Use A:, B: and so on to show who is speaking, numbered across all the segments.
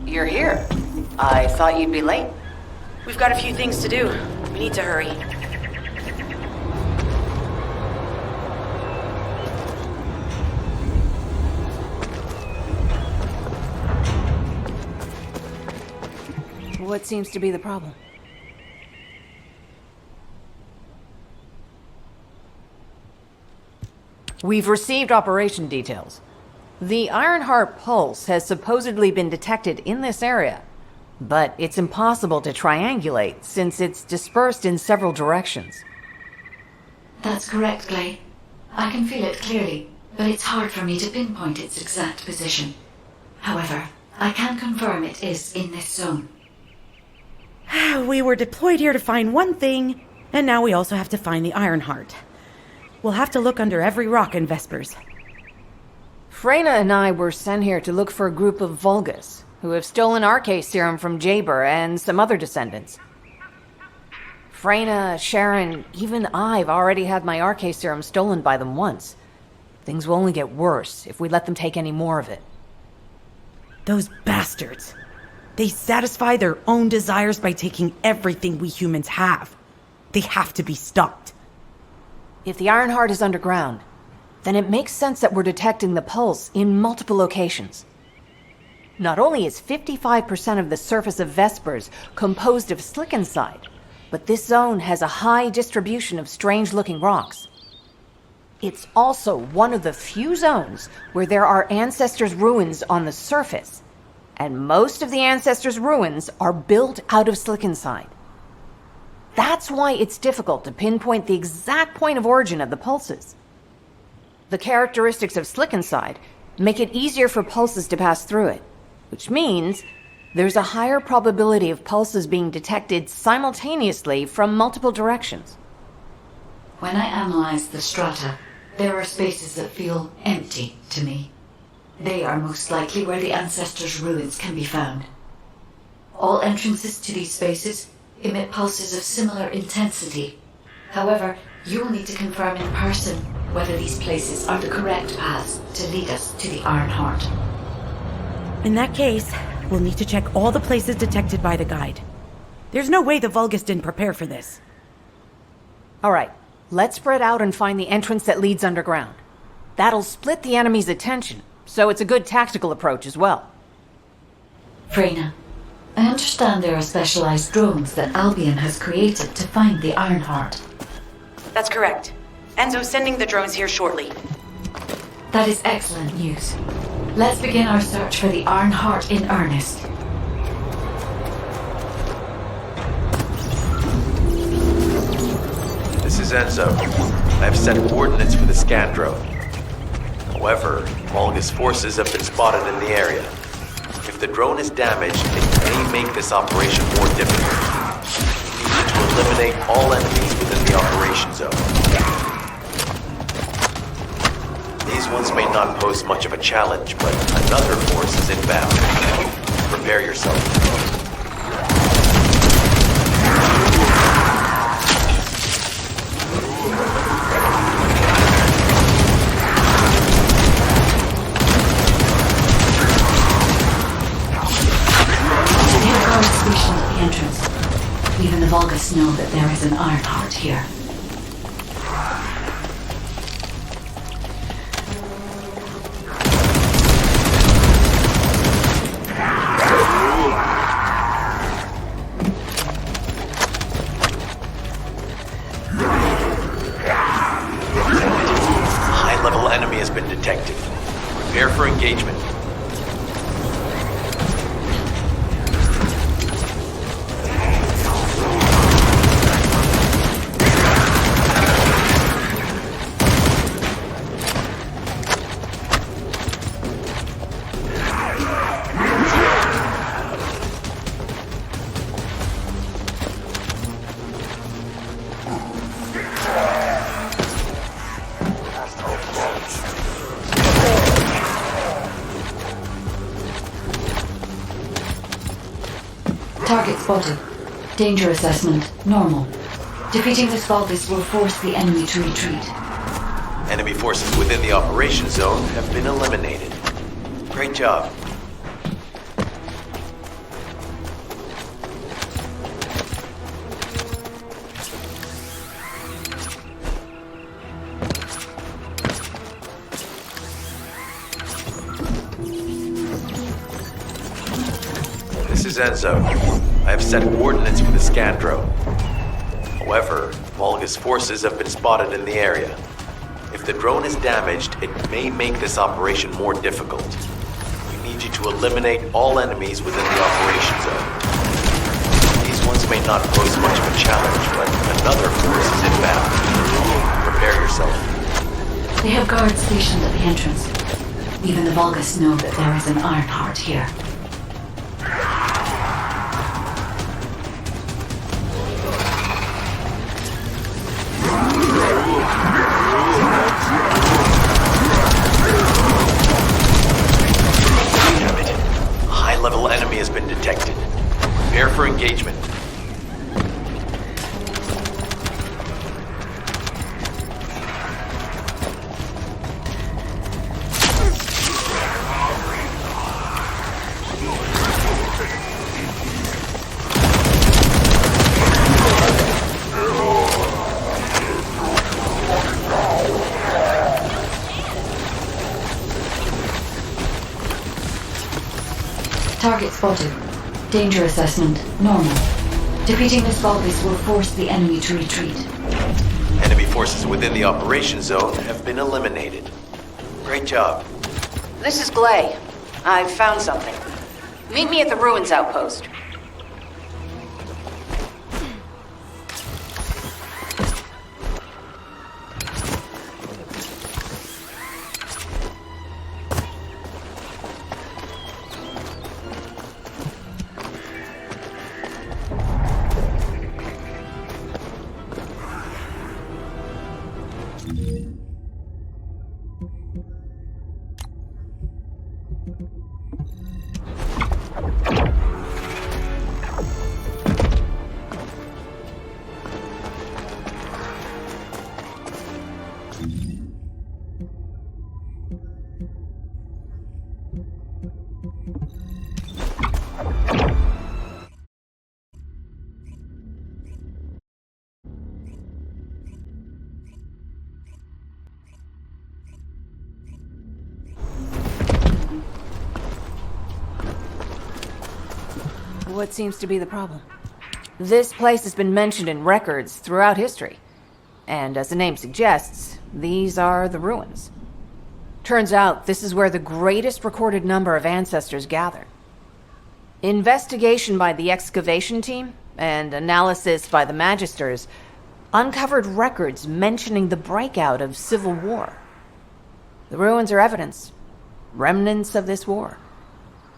A: You're here. I thought you'd be late. We've got a few things to do. We need to hurry. What seems to be the problem? We've received operation details. The Ironheart pulse has supposedly been detected in this area, but it's impossible to triangulate since it's dispersed in several directions.
B: That's correct, Gley. I can feel it clearly, but it's hard for me to pinpoint its exact position. However, I can confirm it is in this zone.
C: We were deployed here to find one thing, and now we also have to find the Ironheart. We'll have to look under every rock in Vespers.
A: Freyna and I were sent here to look for a group of Vulgus, who have stolen RK serum from Jaber and some other descendants. Freyna, Sharon, even I've already had my RK serum stolen by them once. Things will only get worse if we let them take any more of it.
C: Those bastards. They satisfy their own desires by taking everything we humans have. They have to be stopped.
A: If the Ironheart is underground, then it makes sense that we're detecting the pulse in multiple locations. Not only is 55% of the surface of Vespers composed of slickinside, but this zone has a high distribution of strange-looking rocks. It's also one of the few zones where there are Ancestors' ruins on the surface, and most of the Ancestors' ruins are built out of slickinside. That's why it's difficult to pinpoint the exact point of origin of the pulses. The characteristics of slickinside make it easier for pulses to pass through it, which means there's a higher probability of pulses being detected simultaneously from multiple directions.
B: When I analyze the strata, there are spaces that feel empty to me. They are most likely where the Ancestors' ruins can be found. All entrances to these spaces emit pulses of similar intensity. However, you will need to confirm in person whether these places are the correct paths to lead us to the Ironheart.
C: In that case, we'll need to check all the places detected by the guide. There's no way the Vulgus didn't prepare for this.
A: All right, let's spread out and find the entrance that leads underground. That'll split the enemy's attention, so it's a good tactical approach as well.
B: Freyna, I understand there are specialized drones that Albion has created to find the Ironheart.
D: That's correct. Enzo's sending the drones here shortly.
B: That is excellent news. Let's begin our search for the Ironheart in earnest.
E: This is Enzo. I have set coordinates for the scan drone. However, Vulgus forces have been spotted in the area. If the drone is damaged, it may make this operation more difficult. We need to eliminate all enemies within the operation zone. These ones may not pose much of a challenge, but another force is inbound. Prepare yourself.
B: Station at the entrance. Even the Vulgus know that there is an Ironheart here.
E: High-level enemy has been detected. Prepare for engagement.
B: Target spotted. Danger assessment, normal. Defeating this Vulgus will force the enemy to retreat.
E: Enemy forces within the operation zone have been eliminated. Great job. This is Enzo. I have set coordinates for the scan drone. However, Vulgus forces have been spotted in the area. If the drone is damaged, it may make this operation more difficult. We need you to eliminate all enemies within the operation zone. These ones may not pose much of a challenge, but another force is inbound. Prepare yourself.
B: They have guards stationed at the entrance. Even the Vulgus know that there is an Ironheart here.
E: Damn it. A high-level enemy has been detected. Prepare for engagement.
B: Target spotted. Danger assessment, normal. Defeating this Vulgus will force the enemy to retreat.
E: Enemy forces within the operation zone have been eliminated. Great job.
D: This is Gley. I've found something. Meet me at the ruins outpost.
A: What seems to be the problem? This place has been mentioned in records throughout history. And as the name suggests, these are the ruins. Turns out this is where the greatest recorded number of ancestors gather. Investigation by the excavation team and analysis by the magisters uncovered records mentioning the breakout of civil war. The ruins are evidence, remnants of this war.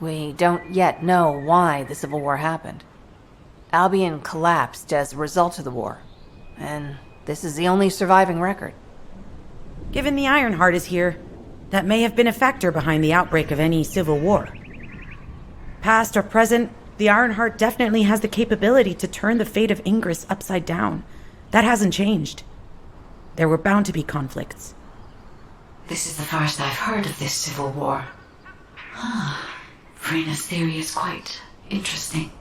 A: We don't yet know why the Civil War happened. Albion collapsed as a result of the war, and this is the only surviving record.
C: Given the Ironheart is here, that may have been a factor behind the outbreak of any civil war. Past or present, the Ironheart definitely has the capability to turn the fate of Ingress upside down. That hasn't changed. There were bound to be conflicts.
B: This is the first I've heard of this civil war. Vrena's theory is quite interesting.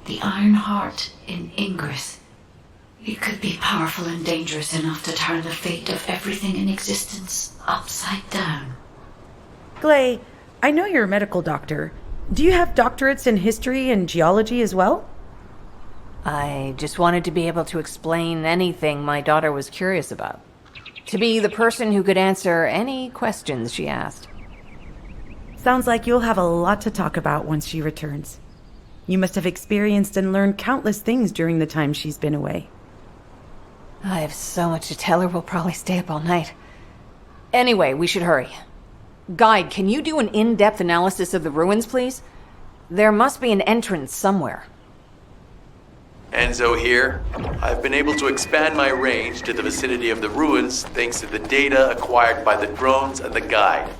B: The Ironheart in Ingress. It could be powerful and dangerous enough to turn the fate of everything in existence upside down.
C: Gley, I know you're a medical doctor. Do you have doctorates in history and geology as well?
A: I just wanted to be able to explain anything my daughter was curious about. To be the person who could answer any questions she asked.
C: Sounds like you'll have a lot to talk about once she returns. You must have experienced and learned countless things during the time she's been away.
A: I have so much to tell her, we'll probably stay up all night. Anyway, we should hurry. Guide, can you do an in-depth analysis of the ruins, please? There must be an entrance somewhere.
E: Enzo here. I've been able to expand my range to the vicinity of the ruins thanks to the data acquired by the drones and the guide.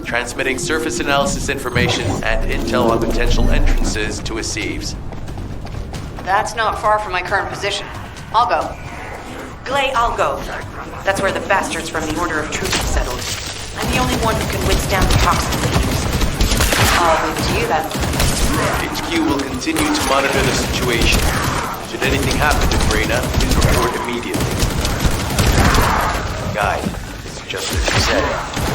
E: transmitting surface analysis information and intel on potential entrances to a sieves.
D: That's not far from my current position. I'll go.
C: Gley, I'll go. That's where the bastards from the Order of Truth have settled. I'm the only one who can withstand the toxin they use.
D: I'll leave it to you then.
E: HQ will continue to monitor the situation. Should anything happen to Brina, please report immediately. Guide, this is just as you said.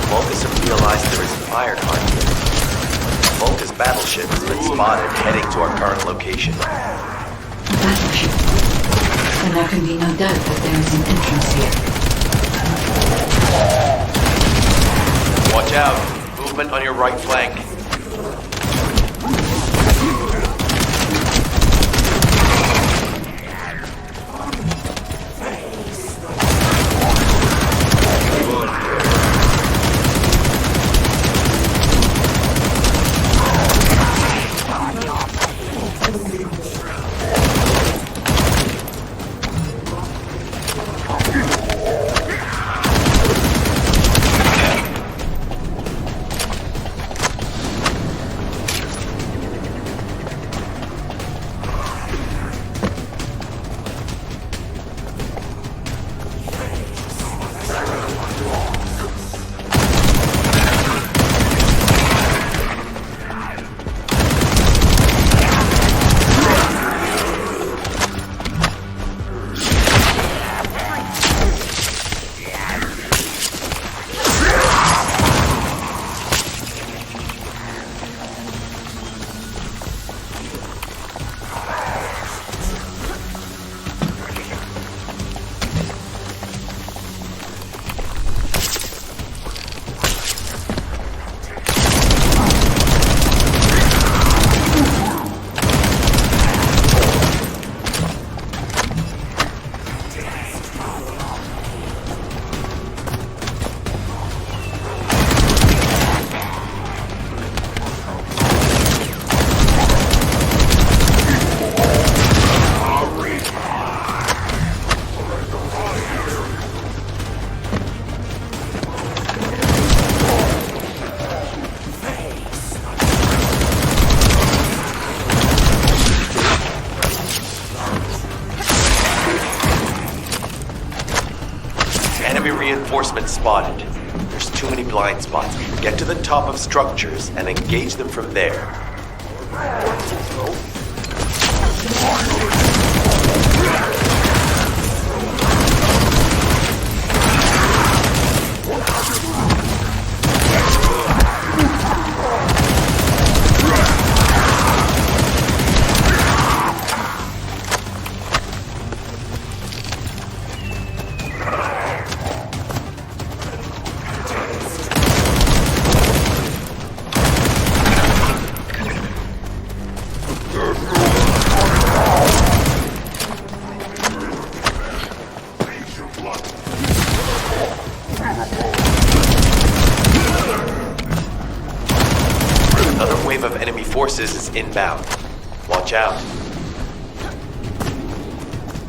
E: Vulgus have realized there is an Ironheart here. A Vulgus battleship has been spotted heading to our current location.
B: A battleship. And there can be no doubt that there is an entrance here.
E: Watch out! Movement on your right flank. Reinforcements spotted. There's too many blind spots. Get to the top of structures and engage them from there. Forces is inbound. Watch out.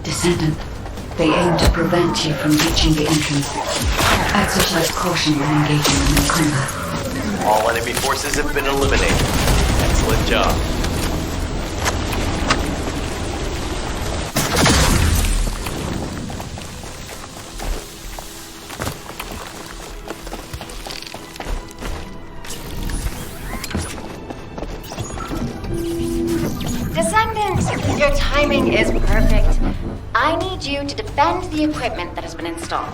B: Descendant, they aim to prevent you from reaching the entrance. Exercise caution when engaging them in combat.
E: All enemy forces have been eliminated. Excellent job.
F: Descendant, your timing is perfect. I need you to defend the equipment that has been installed.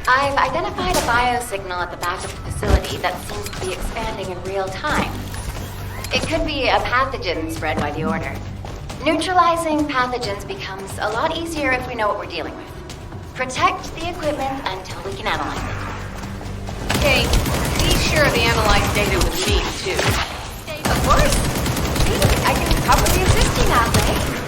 F: I've identified a biosignal at the back of the facility that seems to be expanding in real time. It could be a pathogen spread by the Order. Neutralizing pathogens becomes a lot easier if we know what we're dealing with. Protect the equipment until we can analyze it.
D: Hey, be sure the analyzed data with me, too.
F: Of course. I can cover the existing assay.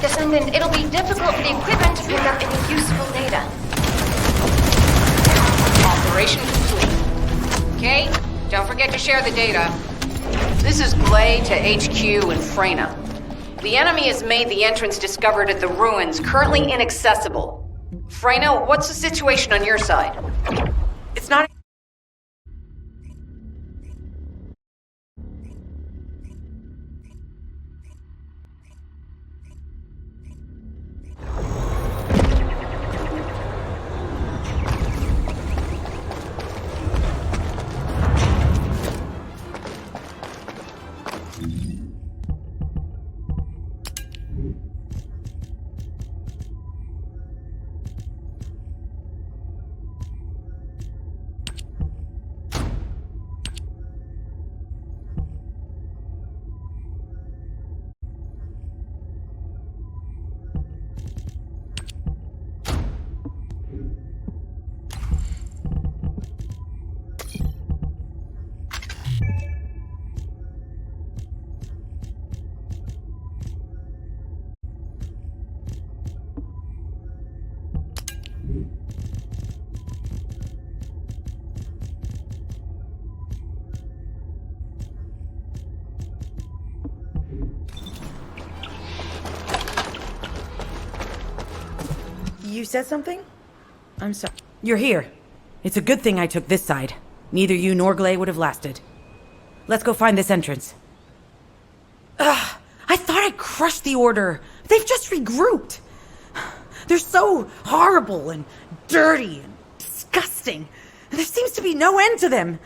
F: Descendant, it'll be difficult for the equipment to pick up any useful data.
D: Operation complete. Kate, don't forget to share the data. This is Gley to HQ in Freyna. The enemy has made the entrance discovered at the ruins currently inaccessible. Freyna, what's the situation on your side?
C: It's not. You said something? I'm sorry. You're here. It's a good thing I took this side. Neither you nor Gley would have lasted. Let's go find this entrance. Ugh, I thought I crushed the Order. They've just regrouped. They're so horrible and dirty and disgusting. And there seems to be no end to them.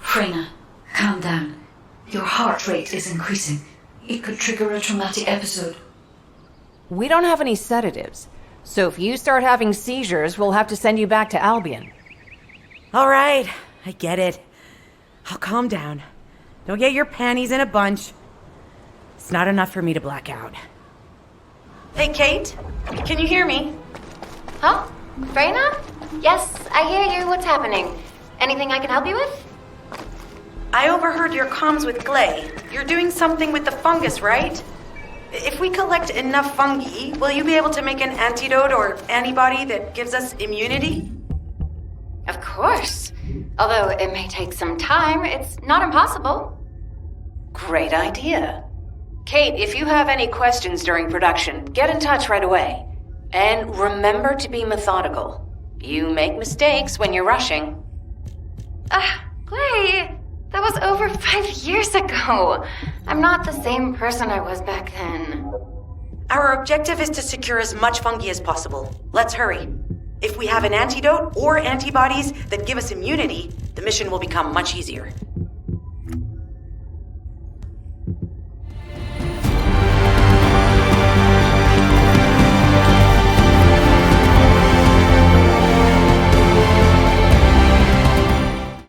B: Freyna, calm down. Your heart rate is increasing. It could trigger a traumatic episode.
A: We don't have any sedatives, so if you start having seizures, we'll have to send you back to Albion.
C: All right, I get it. I'll calm down. Don't get your panties in a bunch. It's not enough for me to black out. Hey, Kate, can you hear me?
F: Huh? Freyna? Yes, I hear you. What's happening? Anything I can help you with?
C: I overheard your comms with Gley. You're doing something with the fungus, right? If we collect enough fungi, will you be able to make an antidote or antibody that gives us immunity?
F: Of course. Although it may take some time, it's not impossible.
D: Great idea. Kate, if you have any questions during production, get in touch right away. And remember to be methodical. You make mistakes when you're rushing.
F: Gley, that was over 5 years ago. I'm not the same person I was back then.
C: Our objective is to secure as much fungi as possible. Let's hurry. If we have an antidote or antibodies that give us immunity, the mission will become much easier.